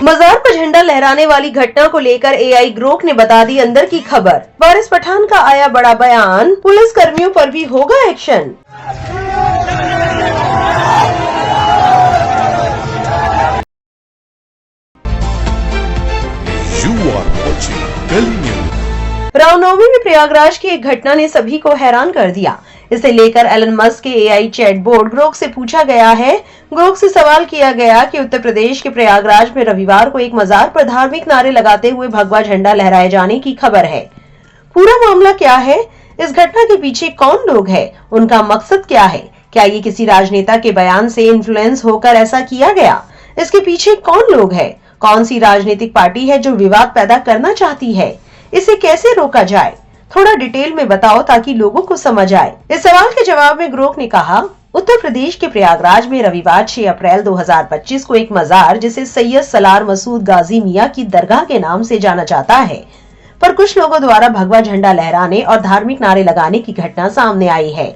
मजार पर झंडा लहराने वाली घटना को लेकर एआई ग्रोक ने बता दी अंदर की खबर। वारिस पठान का आया बड़ा बयान, पुलिस कर्मियों पर भी होगा एक्शन। रामनवमी में प्रयागराज की एक घटना ने सभी को हैरान कर दिया। इसे लेकर एलन मस्क के एआई चैटबॉट ग्रोक से पूछा गया है। ग्रोक से सवाल किया गया कि उत्तर प्रदेश के प्रयागराज में रविवार को एक मजार पर धार्मिक नारे लगाते हुए भगवा झंडा लहराए जाने की खबर है। पूरा मामला क्या है? इस घटना के पीछे कौन लोग हैं? उनका मकसद क्या है? क्या ये किसी राजनेता के बयान से इन्फ्लुएंस होकर ऐसा किया गया? इसके पीछे कौन लोग हैं? कौन सी राजनीतिक पार्टी है जो विवाद पैदा करना चाहती है? इसे कैसे रोका जाए? थोड़ा डिटेल में बताओ ताकि लोगों को समझ आए। इस सवाल के जवाब में ग्रोक ने कहा, उत्तर प्रदेश के प्रयागराज में रविवार 6 अप्रैल 2025 को एक मजार, जिसे सैयद सलार मसूद गाजी मियां की दरगाह के नाम से जाना जाता है, पर कुछ लोगों द्वारा भगवा झंडा लहराने और धार्मिक नारे लगाने की घटना सामने आई है।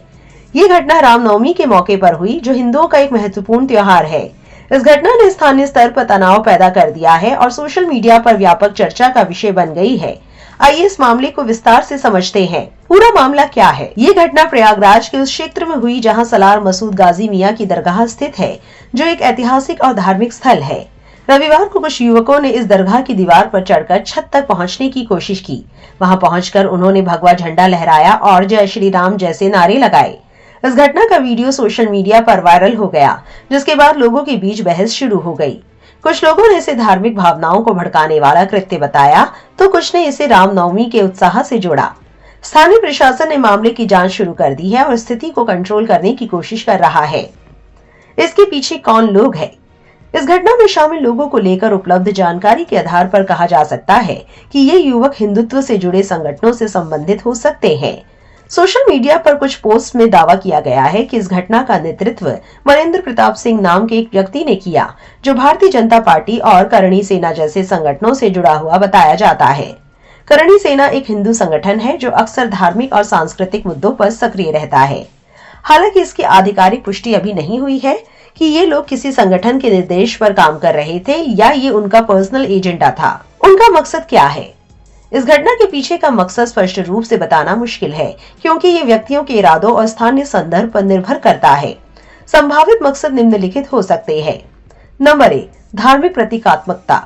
ये घटना रामनवमी के मौके पर हुई, जो हिंदुओं का एक महत्वपूर्ण त्योहार है। इस घटना ने स्थानीय स्तर पर तनाव पैदा कर दिया है और सोशल मीडिया पर व्यापक चर्चा का विषय बन गई है। आइए इस मामले को विस्तार से समझते हैं। पूरा मामला क्या है? ये घटना प्रयागराज के उस क्षेत्र में हुई जहां सलार मसूद गाजी मियां की दरगाह स्थित है, जो एक ऐतिहासिक और धार्मिक स्थल है। रविवार को कुछ युवकों ने इस दरगाह की दीवार पर चढ़कर छत तक पहुंचने की कोशिश की। वहां पहुंचकर उन्होंने भगवा झंडा लहराया और जय श्री राम जैसे नारे लगाए। इस घटना का वीडियो सोशल मीडिया पर वायरल हो गया, जिसके बाद लोगों के बीच बहस शुरू हो गई। कुछ लोगों ने इसे धार्मिक भावनाओं को भड़काने वाला कृत्य बताया, तो कुछ ने इसे रामनवमी के उत्साह से जोड़ा। स्थानीय प्रशासन ने मामले की जांच शुरू कर दी है और स्थिति को कंट्रोल करने की कोशिश कर रहा है। इसके पीछे कौन लोग हैं? इस घटना में शामिल लोगों को लेकर उपलब्ध जानकारी के आधार पर कहा जा सकता है कि ये युवक हिंदुत्व से जुड़े संगठनों से संबंधित हो सकते हैं। सोशल मीडिया पर कुछ पोस्ट में दावा किया गया है कि इस घटना का नेतृत्व मनेंद्र प्रताप सिंह नाम के एक व्यक्ति ने किया, जो भारतीय जनता पार्टी और करणी सेना जैसे संगठनों से जुड़ा हुआ बताया जाता है। करणी सेना एक हिंदू संगठन है जो अक्सर धार्मिक और सांस्कृतिक मुद्दों पर सक्रिय रहता है। हालांकि इसकी आधिकारिक पुष्टि अभी नहीं हुई है कि ये लोग किसी संगठन के निर्देश पर काम कर रहे थे या ये उनका पर्सनल एजेंडा था। उनका मकसद क्या है? इस घटना के पीछे का मकसद स्पष्ट रूप से बताना मुश्किल है, क्योंकि ये व्यक्तियों के इरादों और स्थानीय संदर्भ पर निर्भर करता है। संभावित मकसद निम्नलिखित हो सकते हैं। नंबर 1, धार्मिक प्रतीकात्मकता।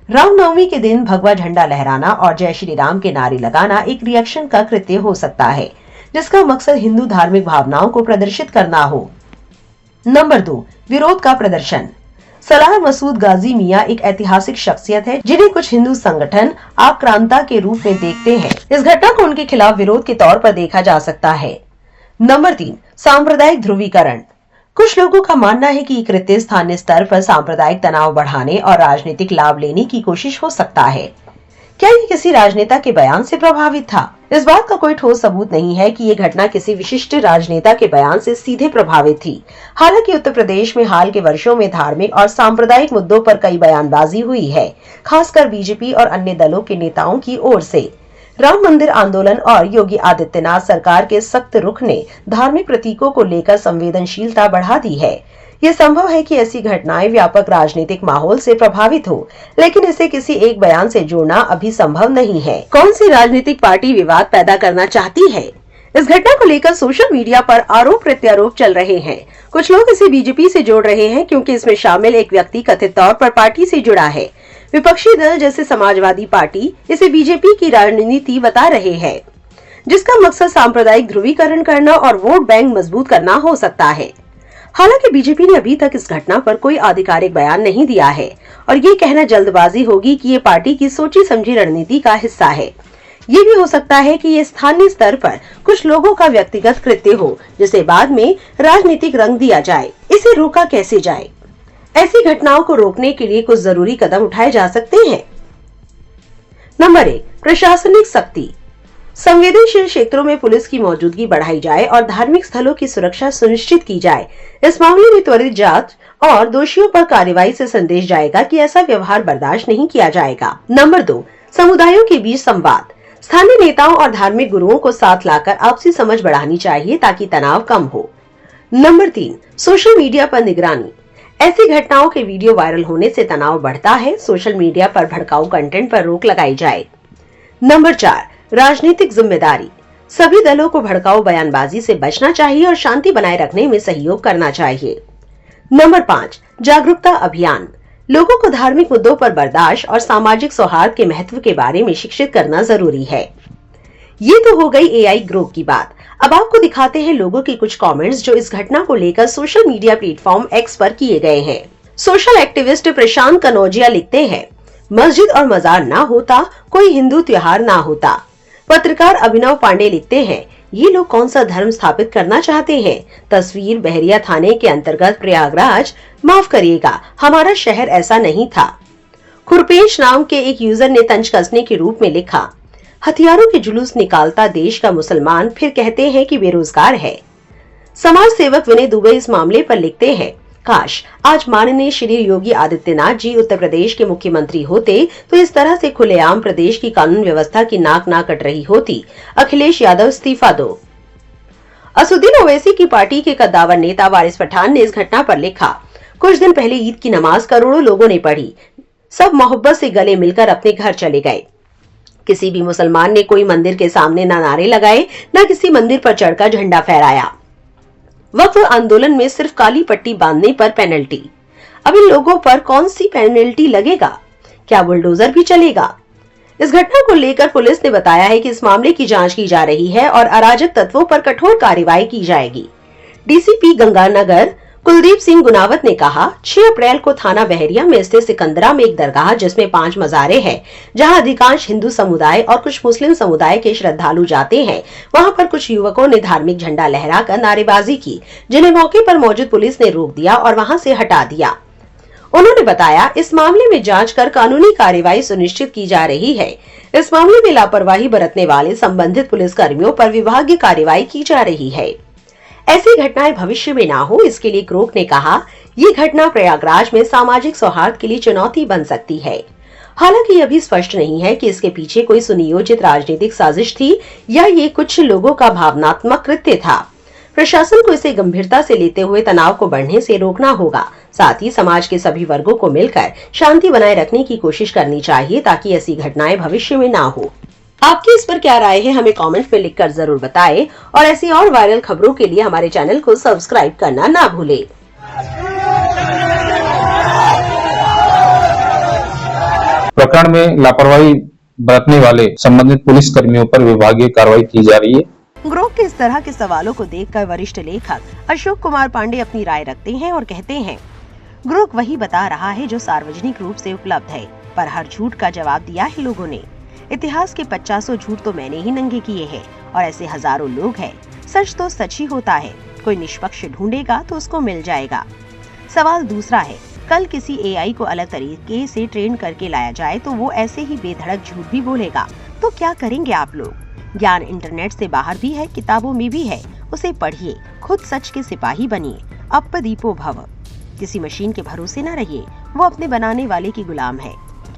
रामनवमी के दिन भगवा झंडा लहराना और जय श्री राम के नारे लगाना एक रिएक्शन का कृत्य हो सकता है, जिसका मकसद हिंदू धार्मिक भावनाओं को प्रदर्शित करना हो। नंबर 2, विरोध का प्रदर्शन। सलार मसूद गाजी मियां एक ऐतिहासिक शख्सियत है, जिन्हें कुछ हिंदू संगठन आक्रांता के रूप में देखते हैं। इस घटना को उनके खिलाफ विरोध के तौर पर देखा जा सकता है। नंबर 3, सांप्रदायिक ध्रुवीकरण। कुछ लोगों का मानना है कि ये कृत्य स्थानीय स्तर पर सांप्रदायिक तनाव बढ़ाने और राजनीतिक लाभ लेने की कोशिश हो सकता है। क्या ये किसी राजनेता के बयान से प्रभावित था? इस बात का कोई ठोस सबूत नहीं है कि ये घटना किसी विशिष्ट राजनेता के बयान से सीधे प्रभावित थी। हालांकि उत्तर प्रदेश में हाल के वर्षों में धार्मिक और सांप्रदायिक मुद्दों पर कई बयानबाजी हुई है, खासकर बीजेपी और अन्य दलों के नेताओं की ओर से। राम मंदिर आंदोलन और योगी आदित्यनाथ सरकार के सख्त रुख ने धार्मिक प्रतीकों को लेकर संवेदनशीलता बढ़ा दी है। ये संभव है कि ऐसी घटनाएं व्यापक राजनीतिक माहौल से प्रभावित हो, लेकिन इसे किसी एक बयान से जोड़ना अभी संभव नहीं है। कौन सी राजनीतिक पार्टी विवाद पैदा करना चाहती है? इस घटना को लेकर सोशल मीडिया पर आरोप प्रत्यारोप चल रहे हैं। कुछ लोग इसे बीजेपी से जोड़ रहे हैं, क्योंकि इसमें शामिल एक व्यक्ति कथित तौर पर पार्टी से जुड़ा है। विपक्षी दल जैसे समाजवादी पार्टी इसे बीजेपी की राजनीति बता रहे हैं, जिसका मकसद सांप्रदायिक ध्रुवीकरण करना और वोट बैंक मजबूत करना हो सकता है। हालांकि बीजेपी ने अभी तक इस घटना पर कोई आधिकारिक बयान नहीं दिया है और ये कहना जल्दबाजी होगी कि ये पार्टी की सोची समझी रणनीति का हिस्सा है। ये भी हो सकता है कि ये स्थानीय स्तर पर कुछ लोगों का व्यक्तिगत कृत्य हो, जिसे बाद में राजनीतिक रंग दिया जाए। इसे रोका कैसे जाए? ऐसी घटनाओं को रोकने के लिए कुछ जरूरी कदम उठाए जा सकते हैं। नंबर 1, प्रशासनिक सख्ती। संवेदनशील क्षेत्रों में पुलिस की मौजूदगी बढ़ाई जाए और धार्मिक स्थलों की सुरक्षा सुनिश्चित की जाए। इस मामले में त्वरित जांच और दोषियों पर कार्रवाई से संदेश जाएगा कि ऐसा व्यवहार बर्दाश्त नहीं किया जाएगा। नंबर 2, समुदायों के बीच संवाद। स्थानीय नेताओं और धार्मिक गुरुओं को साथ लाकर आपसी समझ बढ़ानी चाहिए ताकि तनाव कम हो। नंबर 3, सोशल मीडिया पर निगरानी। ऐसी घटनाओं के वीडियो वायरल होने से तनाव बढ़ता है। सोशल मीडिया पर भड़काऊ कंटेंट पर रोक लगाई जाए। नंबर 4, राजनीतिक जिम्मेदारी। सभी दलों को भड़काऊ बयानबाजी से बचना चाहिए और शांति बनाए रखने में सहयोग करना चाहिए। नंबर 5, जागरूकता अभियान। लोगों को धार्मिक मुद्दों पर बर्दाश्त और सामाजिक सौहार्द के महत्व के बारे में शिक्षित करना जरूरी है। ये तो हो गई एआई ग्रोक की बात। अब आपको दिखाते हैं लोगों के कुछ कमेंट्स जो इस घटना को लेकर सोशल मीडिया प्लेटफॉर्म एक्स पर किए गए हैं। सोशल एक्टिविस्ट प्रशांत कनौजिया लिखते हैं, मस्जिद और मजार ना होता कोई हिंदू त्योहार ना होता। पत्रकार अभिनव पांडे लिखते हैं, ये लोग कौन सा धर्म स्थापित करना चाहते हैं। तस्वीर बहरिया थाने के अंतर्गत प्रयागराज, माफ करिएगा हमारा शहर ऐसा नहीं था। खुरपेश नाम के एक यूजर ने तंज कसने के रूप में लिखा, हथियारों के जुलूस निकालता देश का मुसलमान फिर कहते हैं कि बेरोजगार है। समाज सेवक विनय दुबे इस मामले पर लिखते हैं, काश आज माननीय श्री योगी आदित्यनाथ जी उत्तर प्रदेश के मुख्यमंत्री होते तो इस तरह से खुलेआम प्रदेश की कानून व्यवस्था की नाक ना कट रही होती। अखिलेश यादव इस्तीफा दो। असुद्दीन ओवैसी की पार्टी के कद्दावर नेता वारिस पठान ने इस घटना पर लिखा, कुछ दिन पहले ईद की नमाज करोड़ों लोगों ने पढ़ी, सब मोहब्बत से गले मिलकर अपने घर चले गए। किसी भी मुसलमान ने कोई मंदिर के सामने ना नारे लगाए, ना किसी मंदिर पर चढ़कर झंडा फहराया। वक्फ आंदोलन में सिर्फ काली पट्टी बांधने पर पेनल्टी। अब इन लोगों पर कौन सी पेनल्टी लगेगा? क्या बुलडोजर भी चलेगा? इस घटना को लेकर पुलिस ने बताया है कि इस मामले की जांच की जा रही है और अराजक तत्वों पर कठोर कार्रवाई की जाएगी। डीसीपी गंगानगर कुलदीप सिंह गुनावत ने कहा, 6 अप्रैल को थाना बहरिया में स्थित सिकंदरा में एक दरगाह जिसमें 5 मज़ारें हैं, जहां अधिकांश हिंदू समुदाय और कुछ मुस्लिम समुदाय के श्रद्धालु जाते हैं। वहां पर कुछ युवकों ने धार्मिक झंडा लहराकर नारेबाजी की, जिन्हें मौके पर मौजूद पुलिस ने रोक दिया और वहां से हटा दिया। उन्होंने बताया, इस मामले में जांच कर कानूनी कार्रवाई सुनिश्चित की जा रही है। इस मामले में लापरवाही बरतने वाले संबंधित पुलिस कर्मियों पर विभागीय कार्रवाई की जा रही है। ऐसी घटनाएं भविष्य में ना हो, इसके लिए ग्रोक ने कहा, ये घटना प्रयागराज में सामाजिक सौहार्द के लिए चुनौती बन सकती है। हालांकि यह भी स्पष्ट नहीं है कि इसके पीछे कोई सुनियोजित राजनीतिक साजिश थी या ये कुछ लोगों का भावनात्मक कृत्य था। प्रशासन को इसे गंभीरता से लेते हुए तनाव को बढ़ने से रोकना होगा। साथ ही समाज के सभी वर्गों को मिलकर शांति बनाए रखने की कोशिश करनी चाहिए ताकि ऐसी घटनाएं भविष्य में ना हो। आपकी इस पर क्या राय है, हमें कमेंट में लिखकर जरूर बताएं और ऐसी और वायरल खबरों के लिए हमारे चैनल को सब्सक्राइब करना ना भूलें। प्रकरण में लापरवाही बरतने वाले संबंधित पुलिस कर्मियों पर विभागीय कार्रवाई की जा रही है। ग्रोक के इस तरह के सवालों को देखकर वरिष्ठ लेखक अशोक कुमार पांडे अपनी राय रखते हैं और कहते हैं, ग्रोक वही बता रहा है जो सार्वजनिक रूप से उपलब्ध है, पर हर झूठ का जवाब दिया है लोगों ने। इतिहास के 50 झूठ तो मैंने ही नंगे किए हैं और ऐसे हजारों लोग हैं। सच तो सच ही होता है, कोई निष्पक्ष ढूंढेगा तो उसको मिल जाएगा। सवाल दूसरा है, कल किसी एआई को अलग तरीके से ट्रेन करके लाया जाए तो वो ऐसे ही बेधड़क झूठ भी बोलेगा, तो क्या करेंगे आप लोग? ज्ञान इंटरनेट से बाहर भी है, किताबों में भी है, उसे पढ़िए, खुद सच के सिपाही बनिए। अपदीपो भव। किसी मशीन के भरोसे न रहिए, वो अपने बनाने वाले की गुलाम है।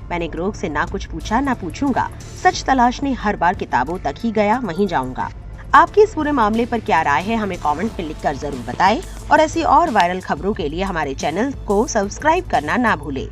मैंने ग्रोक से ना कुछ पूछा ना पूछूंगा, सच तलाशने हर बार किताबों तक ही गया, वहीं जाऊंगा। आपकी इस पूरे मामले पर क्या राय है, हमें कमेंट में लिखकर जरूर बताएं और ऐसी और वायरल खबरों के लिए हमारे चैनल को सब्सक्राइब करना ना भूलें।